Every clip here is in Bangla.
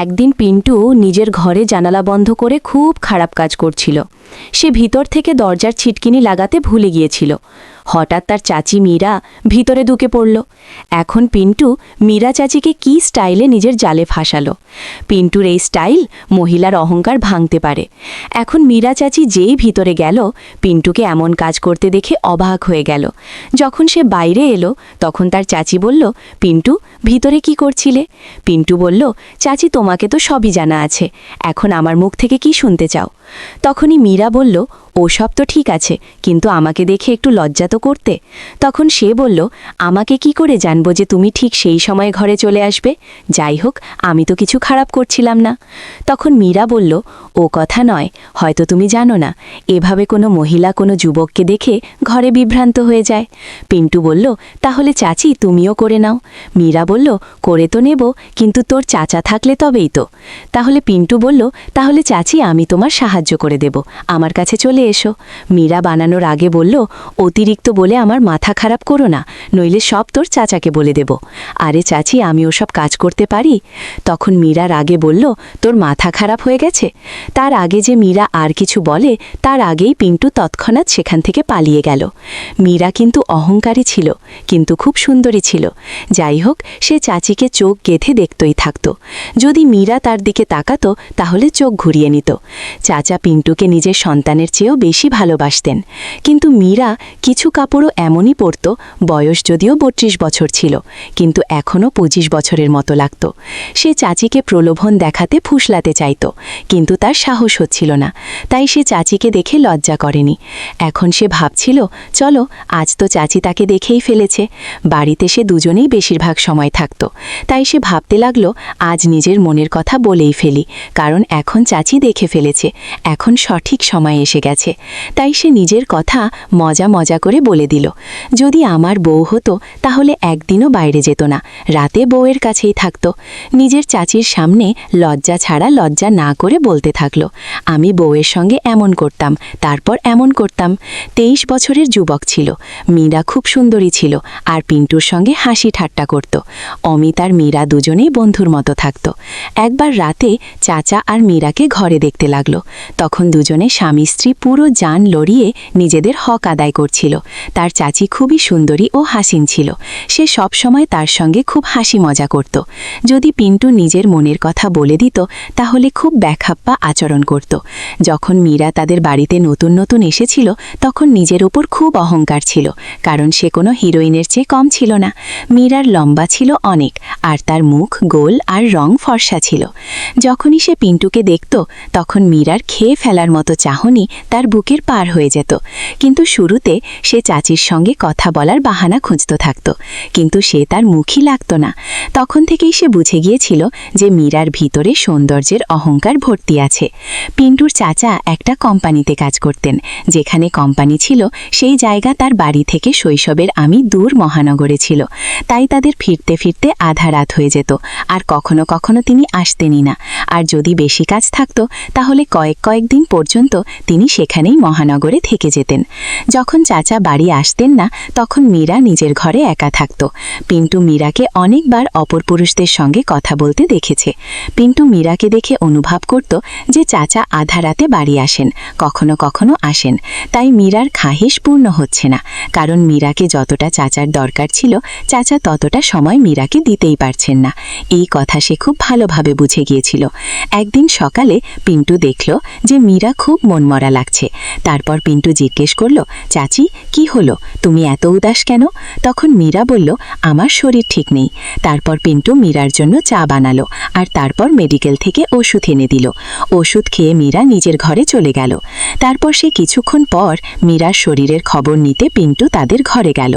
একদিন পিন্টু নিজের ঘরে জানালা বন্ধ করে খুব খারাপ কাজ করছিল। সে ভিতর থেকে দরজার ছিটকিনি লাগাতে ভুলে গিয়েছিল। হঠাৎ তার চাচি মীরা ভিতরে ঢুকে পড়ল। এখন পিন্টু মীরা চাচিকে কি স্টাইলে নিজের জালে ফাঁসালো। পিন্টুর এই স্টাইল মহিলার অহংকার ভাঙতে পারে। এখন মীরা চাচি যেই ভিতরে গেল, পিন্টুকে এমন কাজ করতে দেখে অবাক হয়ে গেল। যখন সে বাইরে এলো তখন তার চাচি বলল, পিন্টু, ভিতরে কি করছিলে? পিন্টু বলল, চাচি, তোমাকে তো সবই জানা আছে, এখন আমার মুখ থেকে কি শুনতে চাও? তখনই মীরা বলল, ওসব তো ঠিক আছে, কিন্তু আমাকে দেখে একটু লজ্জা তো করতে। তখন সে বলল, আমাকে কি করে জানবো যে তুমি ঠিক সেই সময় ঘরে চলে আসবে? যাই হোক, আমি তো কিছু খারাপ করছিলাম না। তখন মীরা বলল, ও কথা নয়, হয়তো তুমি জানো না, এভাবে কোনো মহিলা কোনো যুবককে দেখে ঘরে বিভ্রান্ত হয়ে যায়। পিন্টু বলল, তাহলে চাচি তুমিও করে নাও। মীরা বলল, করে তো নেব, কিন্তু তোর চাচা থাকলে তবেই তো। তাহলে পিন্টু বলল, তাহলে চাচি আমি তোমার সাহায্য করে দেব, আমার কাছে চলে এসো। মীরা বানানোর আগে বলল, অতিরিক্ত বলে আমার মাথা খারাপ করো না, নইলে সব তোর চাচাকে বলে দেব। আরে চাচি, আমি ওসব কাজ করতে পারি। তখন মীরার আগে বলল, তোর মাথা খারাপ হয়ে গেছে? তার আগে যে মীরা আর কিছু বলে, তার আগেই পিন্টু তৎক্ষণাৎ সেখান থেকে পালিয়ে গেল। মীরা কিন্তু অহংকারী ছিল, কিন্তু খুব সুন্দরী ছিল। যাই হোক, সে চাচিকে চোখ গেঁথে দেখতই থাকত। যদি মীরা তার দিকে তাকাতো তাহলে চোখ ঘুরিয়ে নিত। চাচা পিন্টুকে নিজের সন্তানের চেয়েও বেশি ভালোবাসতেন। কিন্তু মীরা কিছু কাপড়ও এমনই পরত, বয়স যদিও ৩২ বছর ছিল, কিন্তু এখনও ২৫ বছরের মতো লাগত। সে চাচিকে প্রলোভন দেখাতে ফুসলাতে চাইত, কিন্তু তার সাহস হচ্ছিল না, তাই সে চাচিকে দেখে লজ্জা করেনি। এখন সে ভাবছিল, চলো, আজ তো চাচি তাকে দেখেই ফেলেছে। বাড়িতে সে দুজনেই বেশিরভাগ সময় থাকত, তাই সে ভাবতে লাগলো, আজ নিজের মনের কথা বলেই ফেলি, কারণ এখন চাচি দেখে ফেলেছে, এখন সঠিক সময় এসে গেছে। তাই সে নিজের কথা মজা মজা করে বলে দিল, যদি আমার বউ হতো তাহলে একদিনও বাইরে যেত না, রাতে বউয়ের কাছেই থাকতো। নিজের চাচির সামনে লজ্জা ছাড়া লজ্জা না করে বলতে থাকলো, আমি বউয়ের সঙ্গে এমন করতাম, তারপর এমন করতাম। ২৩ বছরের যুবক ছিল। মীরা খুব সুন্দরী ছিল, আর পিন্টুর সঙ্গে হাসি ঠাট্টা করত। অমিত আর মীরা দুজনেই বন্ধুর মতো থাকত। একবার রাতে চাচা আর মীরাকে ঘরে দেখতে লাগলো। তখন দুজনে স্বামী স্ত্রী পুরো জান লড়িয়ে নিজেদের হক আদায় করছিল। তার চাচি খুবই সুন্দরী ও হাসিন ছিল। সে সব সময় তার সঙ্গে খুব হাসি মজা করত। যদি পিন্টু নিজের মনের কথা বলে দিত তাহলে খুব ব্যাখাপ্পা আচরণ করত। যখন মীরা তাদের বাড়িতে নতুন নতুন এসেছিল তখন নিজের ওপর খুব অহংকার ছিল, কারণ সে কোনো হিরোইনের চেয়ে কম ছিল না। মীরার লম্বা ছিল অনেক, আর তার মুখ গোল আর রং ফর্সা ছিল। যখনই সে পিন্টুকে দেখত তখন মীরার খেয়ে ফেলার মতো চাহনি তার বুকের পার হয়ে যেত। কিন্তু শুরুতে সে চাচির সঙ্গে কথা বলার বাহানা খুঁজত থাকত, কিন্তু সে তার মুখই লাগত না। তখন থেকেই সে বুঝে গিয়েছিল যে মীরার ভিতরে সৌন্দর্যের অহংকার ভর্তি আছে। পিন্টুর চাচা একটা কোম্পানিতে কাজ করতেন। যেখানে কোম্পানি ছিল সেই জায়গা তার বাড়ি থেকে শৈশবের আমি দূর মহানগরে ছিল, তাই তাদের ফিরতে ফিরতে আধা রাত হয়ে যেত, আর কখনো কখনো তিনি আসতেনই না। আর যদি বেশি কাজ থাকত তাহলে কয়েকদিন পর্যন্ত তিনি সেখানেই মহানগরে থেকে যেতেন। যখন চাচা বাড়ি আসতেন না তখন মীরা নিজের ঘরে একা থাকত। পিন্টু মীরাকে অনেকবার অপর পুরুষদের সঙ্গে কথা বলতে দেখেছে। পিন্টু মীরাকে দেখে অনুভব করত যে চাচা আধা রাতে বাড়ি আসেন, কখনো কখনো আসেন। তাই মীরার খাহিশ পূর্ণ হচ্ছে না, কারণ মীরাকে যতটা চাচার দরকার ছিল চাচা ততটা সময় মীরাকে দিতেই পারছেন না। এই কথা সে খুব ভালোভাবে বুঝে গিয়েছিল। একদিন সকালে পিন্টু দেখল যে মীরা খুব মনমরা লাগছে। তারপর পিন্টু জিজ্ঞেস করল, চাচি, কি হলো, তুমি এত উদাস কেন? তখন মীরা বলল, আমার শরীর ঠিক নেই। তারপর পিন্টু মীরার জন্য চা বানালো, আর তারপর মেডিকেল থেকে ওষুধ এনে দিল। ওষুধ খেয়ে মীরা নিজের ঘরে চলে গেল। তারপর সে কিছুক্ষণ পর মীরার শরীরের খবর নিতে পিন্টু তাদের ঘরে গেল।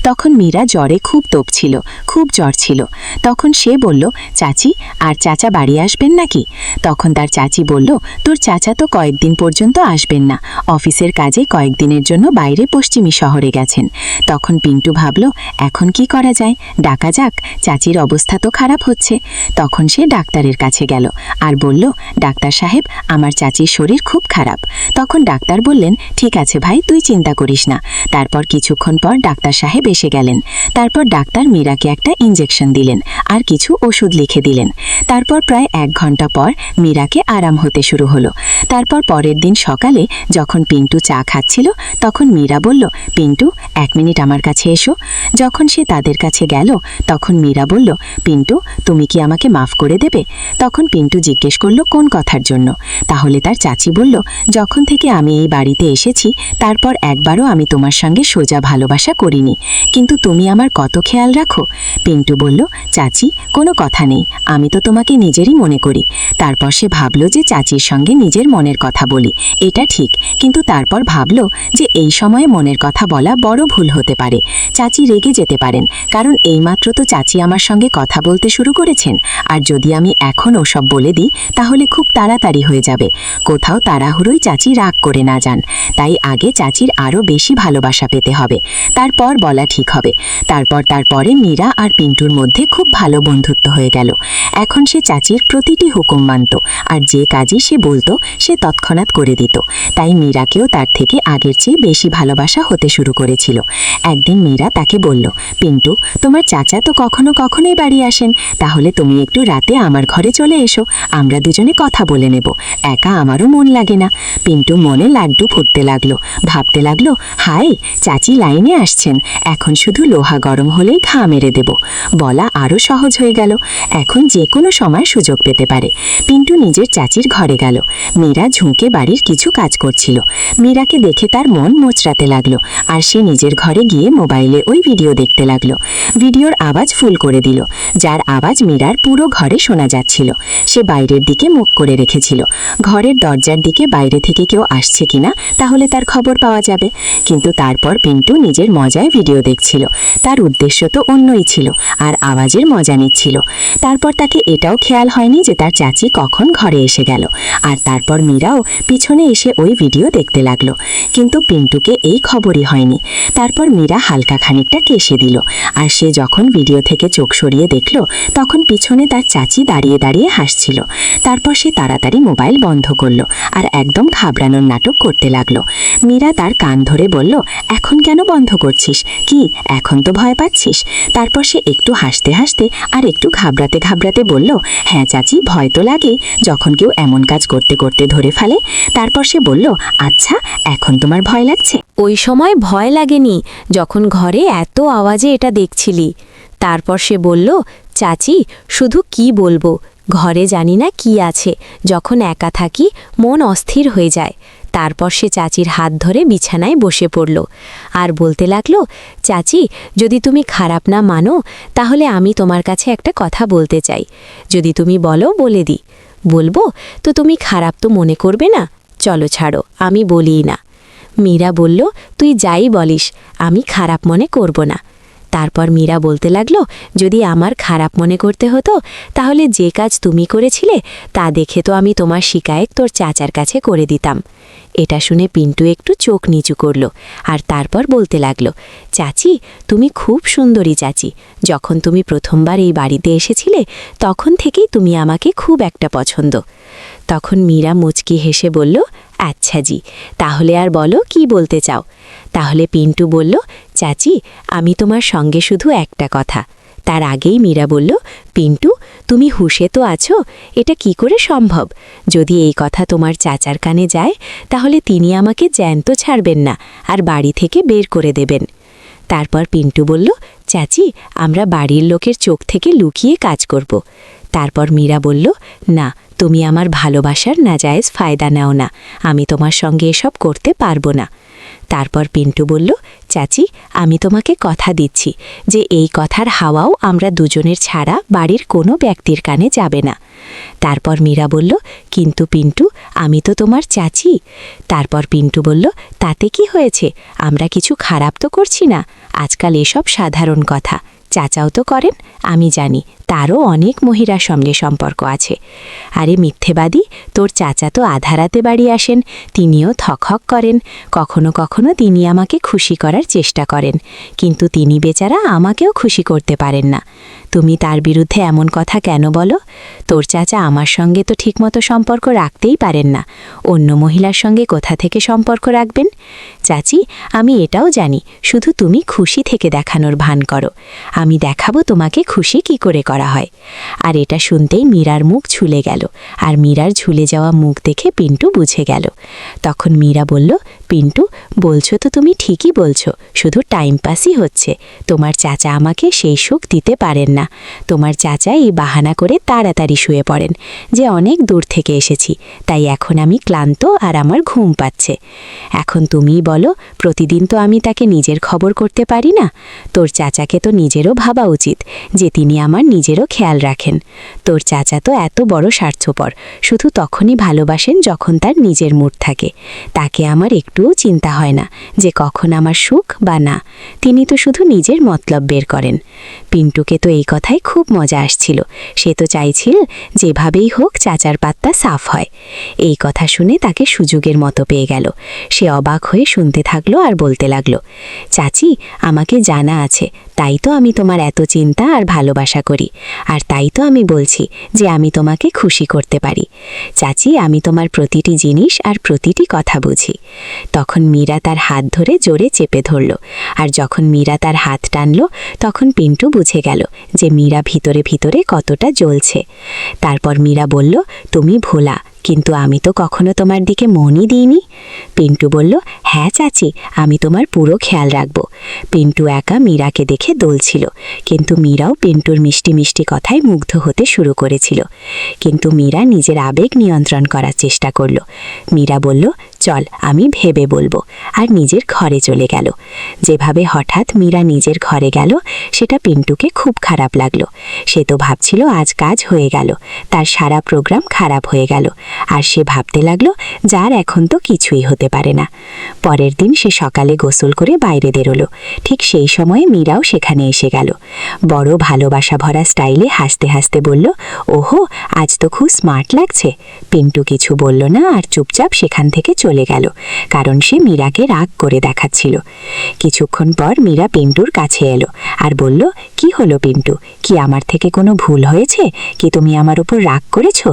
তখন মীরা জ্বরে খুব তোপছিল, খুব জ্বর ছিল। তখন সে বলল, চাচি, আর চাচা বাড়ি আসবেন নাকি? তখন তার চাচি বলল, তোর চাচা তো কয়েকদিন পর্যন্ত আসবেন না, অফিসের কাজে কয়েকদিনের জন্য বাইরে পশ্চিম স্বামী শহরে গেছেন। তখন পিন্টু ভাবল, এখন কি করা যায়, ডাকা যাক, চাচির অবস্থা তো খারাপ হচ্ছে। তখন সে ডাক্তারের কাছে গেল আর বলল, ডাক্তার সাহেব, আমার চাচির শরীর খুব খারাপ। তখন ডাক্তার বললেন, ঠিক আছে ভাই, তুই চিন্তা করিস না। তারপর কিছুক্ষণ পর ডাক্তার সাহেব এসে গেলেন। তারপর ডাক্তার মীরাকে একটা ইঞ্জেকশন দিলেন আর কিছু ওষুধ লিখে দিলেন। তারপর প্রায় 1 ঘন্টা পর মীরাকে আরাম হতে শুরু হলো। তারপর পরের দিন সকালে যখন পিন্টু চা খাচ্ছিল, তখন মীরা বলল, পিন্টু, 1 মিনিট আমার কাছে এসো। যখন সে তাদের কাছে গেল, তখন মীরা বলল, পিন্টু, তুমি কি আমাকে মাফ করে দেবে? তখন পিন্টু জিজ্ঞেস করল, কোন কথার জন্য? তাহলে তার চাচি বলল, যখন থেকে আমি এই বাড়িতে এসেছি তারপর একবারও আমি তোমার সঙ্গে সোজা ভালোবাসা করিনি, কিন্তু তুমি আমার কত খেয়াল রাখো। পিন্টু বলল, চাচি, কোনো কথা নেই, আমি তো তোমাকে নিজেরই মনে করি। তারপর সে ভাবল যে চাচির সঙ্গে নিজের মনের কথা বলি, এটা ঠিক, কিন্তু তারপর ভাবল যে এই সময়ে মনের কথা বলা বড় ভুল হতে পারে। চাচি রেগে যেতে পারেন, কারণ এইমাত্র তো চাচি আমার সঙ্গে কথা বলতে শুরু করেছেন, আর যদি আমি এখন ওসব বলে দিই তাহলে খুব তাড়াতাড়ি হয়ে যাবে। কোথাও তাড়াহুড়োই চাচি রাগ করে না যান, তাই আগে চাচির আরও বেশি ভালোবাসা পেতে হবে, তারপর বলা ঠিক হবে। তারপরে মীরা আর পিন্টুর মধ্যে খুব ভালো বন্ধুত্ব হয়ে গেল। এখন সে চাচির প্রতিটি হুকুম মানত, আর যে কাজই সে বলতো সে তৎক্ষণাৎ করে দিত। তাই মীরাকেও তার থেকে আগের চেয়ে বেশি ভালোবাসা হতে শুরু করেছিল। একদিন মীরা তাকে বলল, পিন্টু, তোমার চাচা তো কখনো কখনোই বাড়ি আসেন, তাহলে তুমি একটু রাতে আমার ঘরে চলে এসো, আমরা দুজনে কথা বলে নেব, একা আমারও মন লাগে না। পিন্টু মনে লাড্ডু ফুটতে লাগলো, ভাবতে লাগলো, হায়, চাচি লাইনে আসছেন, এখন শুধু লোহা গরম হলেই ঘা মেরে দেব। বলা আরও সহজ হয়ে গেল, এখন যে কোনো সময় সুযোগ পেতে পারে। পিন্টু নিজের চাচির ঘরে গেল। মীরা ঝুঁকে বাড়ির কিছু কাজ করছিল। মীরাকে দেখে তার মন মোচড়াতে লাগলো, আর সে নিজের ঘরে গিয়ে মোবাইলে ওই ভিডিও দেখতে লাগলো। ভিডিওর আওয়াজ ফুল করে দিল, যার আওয়াজ মীরার পুরো ঘরে শোনা যাচ্ছিল। সে বাইরের দিকে মুখ করে রেখেছিল, ঘরের দরজার দিকে বাইরে থেকে কেউ আসছে কিনা তাহলে তার খবর পাওয়া যাবে। কিন্তু তারপর পিন্টু নিজের মজায় ভিডিও দেখছিল, তার উদ্দেশ্য তো অন্যই ছিল, আর আওয়াজের মজা নিচ্ছিল। তারপর তাকে এটাও খেয়াল হয়নি যে তার চাচি কখন ঘরে এসে গেল, আর তারপর মীরাও পিছনে এসে ওই ভিডিও দেখতে লাগলো। কিন্তু পিন্টুকে এই খবরই হয়নি। তারপর মীরা হালকা খানিকটা কেশে দিল, আর সে যখন ভিডিও থেকে চোখ সরিয়ে দেখল, তখন পিছনে তার চাচি দাঁড়িয়ে দাঁড়িয়ে হাসছিল। তারপর সে তাড়াতাড়ি মোবাইল বন্ধ করলো আর একদম ঘাবড়ানোর নাটক করতে লাগলো। মীরা তার কান ধরে বলল, এখন কেন বন্ধ করছিস? কি, এখন তো ভয় পাচ্ছিস? তারপর সে একটু হাসতে হাসতে আর একটু ঘাবড়াতে ঘাবড়াতে বলল, হ্যাঁ চাচি, ভয় তো লাগে যখন কেউ এমন কাজ করতে করতে ধরে ফেলে। তারপর সে বলল, আচ্ছা, এখন তোমার ভয় লাগছে? ওই সময় ভয় লাগেনি, যখন ঘরে এত আওয়াজে এটা দেখছিলি। তারপর সে বলল, চাচি, শুধু কি বলবো, ঘরে জানি না কি আছে, যখন একা থাকি মন অস্থির হয়ে যায়। তারপর সে চাচির হাত ধরে বিছানায় বসে পড়ল আর বলতে লাগলো, চাচি, যদি তুমি খারাপ না মানো তাহলে আমি তোমার কাছে একটা কথা বলতে চাই, যদি তুমি বলো বলে দিই। বলবো তো তুমি খারাপ তো মনে করবে না? চলো ছাড়ো, আমি বলিই না। মীরা বলল, তুই যাই বলিস, আমি খারাপ মনে করব না। তারপর মীরা বলতে লাগলো, যদি আমার খারাপ মনে করতে হতো তাহলে যে কাজ তুমি করেছিলে তা দেখে তো আমি তোমার শিকায়েত তোর চাচার কাছে করে দিতাম। এটা শুনে পিন্টু একটু চোখ নিচু করল আর তারপর বলতে লাগলো, চাচি, তুমি খুব সুন্দরী চাচি, যখন তুমি প্রথমবার এই বাড়িতে এসেছিলে তখন থেকেই তুমি আমাকে খুব একটা পছন্দ। তখন মীরা মুচকি হেসে বলল, আচ্ছা জি, তাহলে আর বলো কি বলতে চাও? তাহলে পিন্টু বলল, চাচি, আমি তোমার সঙ্গে শুধু একটা কথা। তার আগেই মীরা বলল, পিন্টু, তুমি হুঁশে তো আছো? এটা কি করে সম্ভব? যদি এই কথা তোমার চাচার কানে যায় তাহলে তিনি আমাকে জ্যান্ত ছাড়বেন না আর বাড়ি থেকে বের করে দেবেন। তারপর পিন্টু বলল, চাচি, আমরা বাড়ির লোকের চোখ থেকে লুকিয়ে কাজ করব। তারপর মীরা বলল, না, তুমি আমার ভালোবাসার নাজায়েজ ফায়দা নাও না, আমি তোমার সঙ্গে এসব করতে পারবো না। তারপর পিন্টু বলল, চাচি, আমি তোমাকে কথা দিচ্ছি যে এই কথার হাওয়াও আমরা দুজনের ছাড়া বাড়ির কোনো ব্যক্তির কানে যাবে না। তারপর মীরা বলল, কিন্তু পিন্টু, আমি তো তোমার চাচি। তারপর পিন্টু বলল, তাতে কি হয়েছে, আমরা কিছু খারাপ তো করছি না, আজকাল এসব সাধারণ কথা, চাচাও তো করেন, আমি জানি, তারও অনেক মহিলার সঙ্গে সম্পর্ক আছে। আরে মিথ্যেবাদী, তোর চাচা তো আধা রাতে বাড়ি আসেন, তিনিও থকহক করেন, কখনো কখনো তিনি আমাকে খুশি করার চেষ্টা করেন, কিন্তু তিনি বেচারা আমাকেও খুশি করতে পারেন না। তুমি তার বিরুদ্ধে এমন কথা কেন বলো? তোর চাচা আমার সঙ্গে তো ঠিকমতো সম্পর্ক রাখতেই পারেন না, অন্য মহিলার সঙ্গে কোথা থেকে সম্পর্ক রাখবেন? চাচি, আমি এটাও জানি, শুধু তুমি খুশি থেকে দেখানোর ভান করো। আমি দেখাবো তোমাকে খুশি কি করে করা হয়। আর এটা শুনতেই মীরার মুখ ঝুলে গেল, আর মীরার ঝুলে যাওয়া মুখ দেখে পিন্টু বুঝে গেল। তখন মীরা বলল, পিন্টু, বলছো তো তুমি ঠিকই বলছো, শুধু টাইম পাসই হচ্ছে। তোমার চাচা আমাকে সেই সুখ দিতে পারেন না। তোমার চাচা এই বাহানা করে তাড়াতাড়ি শুয়ে পড়েন যে অনেক দূর থেকে এসেছি, তাই এখন আমি ক্লান্ত আর আমার ঘুম পাচ্ছে। এখন তুমিই বলো, প্রতিদিন তো আমি তাকে নিজের খবর করতে পারি না। তোর চাচাকে তো নিজেরও ভাবা উচিত যে তিনি আমার নিজেরও খেয়াল রাখেন। তোর চাচা তো এত বড় স্বার্থপর, শুধু তখনই ভালোবাসেন যখন তার নিজের মুড থাকে। তাকে আমার একটুও চিন্তা হয় না যে কখন আমার সুখ বা না, তিনি তো শুধু নিজের মতলব বের করেন। পিন্টুকে তো এই কথায় খুব মজা আসছিল, সে তো চাইছিল যেভাবেই হোক চাচার পাত্তা সাফ হয়। এই কথা শুনে তাকে সুযোগের মতো পেয়ে গেল। সে অবাক হয়ে শুনতে থাকলো আর বলতে লাগলো, চাচি, আমাকে জানা আছে, তাই তো আমি তোমার এত চিন্তা আর ভালোবাসা করি, আর তাই তো আমি বলছি যে আমি তোমাকে খুশি করতে পারি। চাচি, আমি তোমার প্রতিটি জিনিস আর প্রতিটি কথা বুঝি। তখন মীরা তার হাত ধরে জোরে চেপে ধরল, আর যখন মীরা তার হাত টানল তখন পিন্টু বুঝে গেল যে মীরা ভিতরে ভিতরে কতটা জ্বলছে। তারপর মীরা বলল, তুমি ভোলা, কিন্তু আমি তো কখনো তোমার দিকে মনই দিইনি। পিন্টু বলল, হ্যাঁ চাচি, আমি তোমার পুরো খেয়াল রাখব। পিন্টু একা মীরাকে দেখে দোলছিল, কিন্তু মীরাও পিন্টুর মিষ্টি মিষ্টি কথায় মুগ্ধ হতে শুরু করেছিল। কিন্তু মীরা নিজের আবেগ নিয়ন্ত্রণ করার চেষ্টা করল। মীরা বলল, চল, আমি ভেবে বলবো, আর নিজের ঘরে চলে গেল। যেভাবে হঠাৎ মীরা নিজের ঘরে গেল সেটা পিন্টুকে খুব খারাপ লাগলো। সে তো ভাবছিল আজ কাজ হয়ে গেল, তার সারা প্রোগ্রাম খারাপ হয়ে গেল, আর সে ভাবতে লাগলো যার এখন তো কিছুই হতে পারে না। পরের দিন সে সকালে গোসল করে বাইরে বেরোলো। ঠিক সেই সময়ে মীরাও সেখানে এসে গেল। বড় ভালোবাসা ভরা স্টাইলে হাসতে হাসতে বলল, ওহো, আজ তো খুব স্মার্ট লাগছে। পিন্টু কিছু বলল না আর চুপচাপ সেখান থেকে চলে গেল, কারণ সে মীরাকে রাগ করে দেখাচ্ছিল। কিছুক্ষণ পর মীরা পিন্টুর কাছে এলো আর বলল, কি হলো পিন্টু, কি আমার থেকে কোনো ভুল হয়েছে? কি তুমি আমার উপর রাগ করেছো?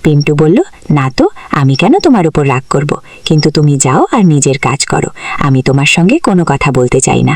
পিন্টু বলল, না তো, আমি কেন তোমার উপর রাগ করব? কিন্তু তুমি যাও আর নিজের কাজ করো, আমি তোমার সঙ্গে কোনো কথা বলতে চাই না।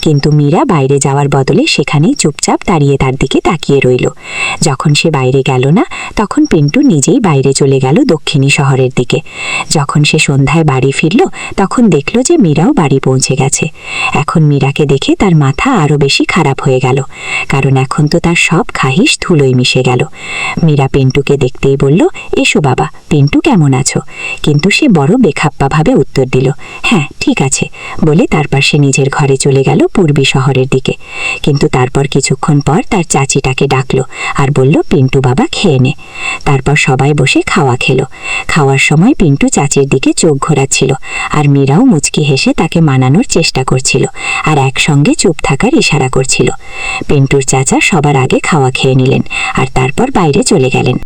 কিন্তু মীরা বাইরে যাওয়ার বদলে সেখানেই চুপচাপ দাঁড়িয়ে তার দিকে তাকিয়ে রইল। যখন সে বাইরে গেল না তখন পিন্টু নিজেই বাইরে চলে গেল দক্ষিণী শহরের দিকে। যখন সে সন্ধ্যায় বাড়ি ফিরল তখন দেখল যে মীরাও বাড়ি পৌঁছে গেছে। এখন মীরাকে দেখে তার মাথা আরও বেশি খারাপ হয়ে গেল, কারণ এখন তো তার সব খাহিশ ধুলোয় মিশে গেল। মীরা পিন্টুকে দেখতেই বলল, এসো বাবা, পিন্টু কেমন আছো? কিন্তু সে বড় বেখাপ্পাভাবে উত্তর দিল, হ্যাঁ ঠিক আছে, বলে তারপর সে নিজের ঘরে চলে গেল পূর্বী শহরের দিকে। কিন্তু তারপর কিছুক্ষণ পর তার চাচিটাকে ডাকলো আর বলল, পিন্টু বাবা খেয়ে নে। তারপর সবাই বসে খাওয়া খেলো। খাওয়ার সময় পিন্টু চাচির দিকে চোখ ঘোরাচ্ছিল, আর মীরাও মুচকি হেসে তাকে মানানোর চেষ্টা করছিল, আর একসঙ্গে চুপ থাকার ইশারা করছিল। পিন্টুর চাচা সবার আগে খাওয়া খেয়ে নিলেন আর তারপর বাইরে চলে গেলেন।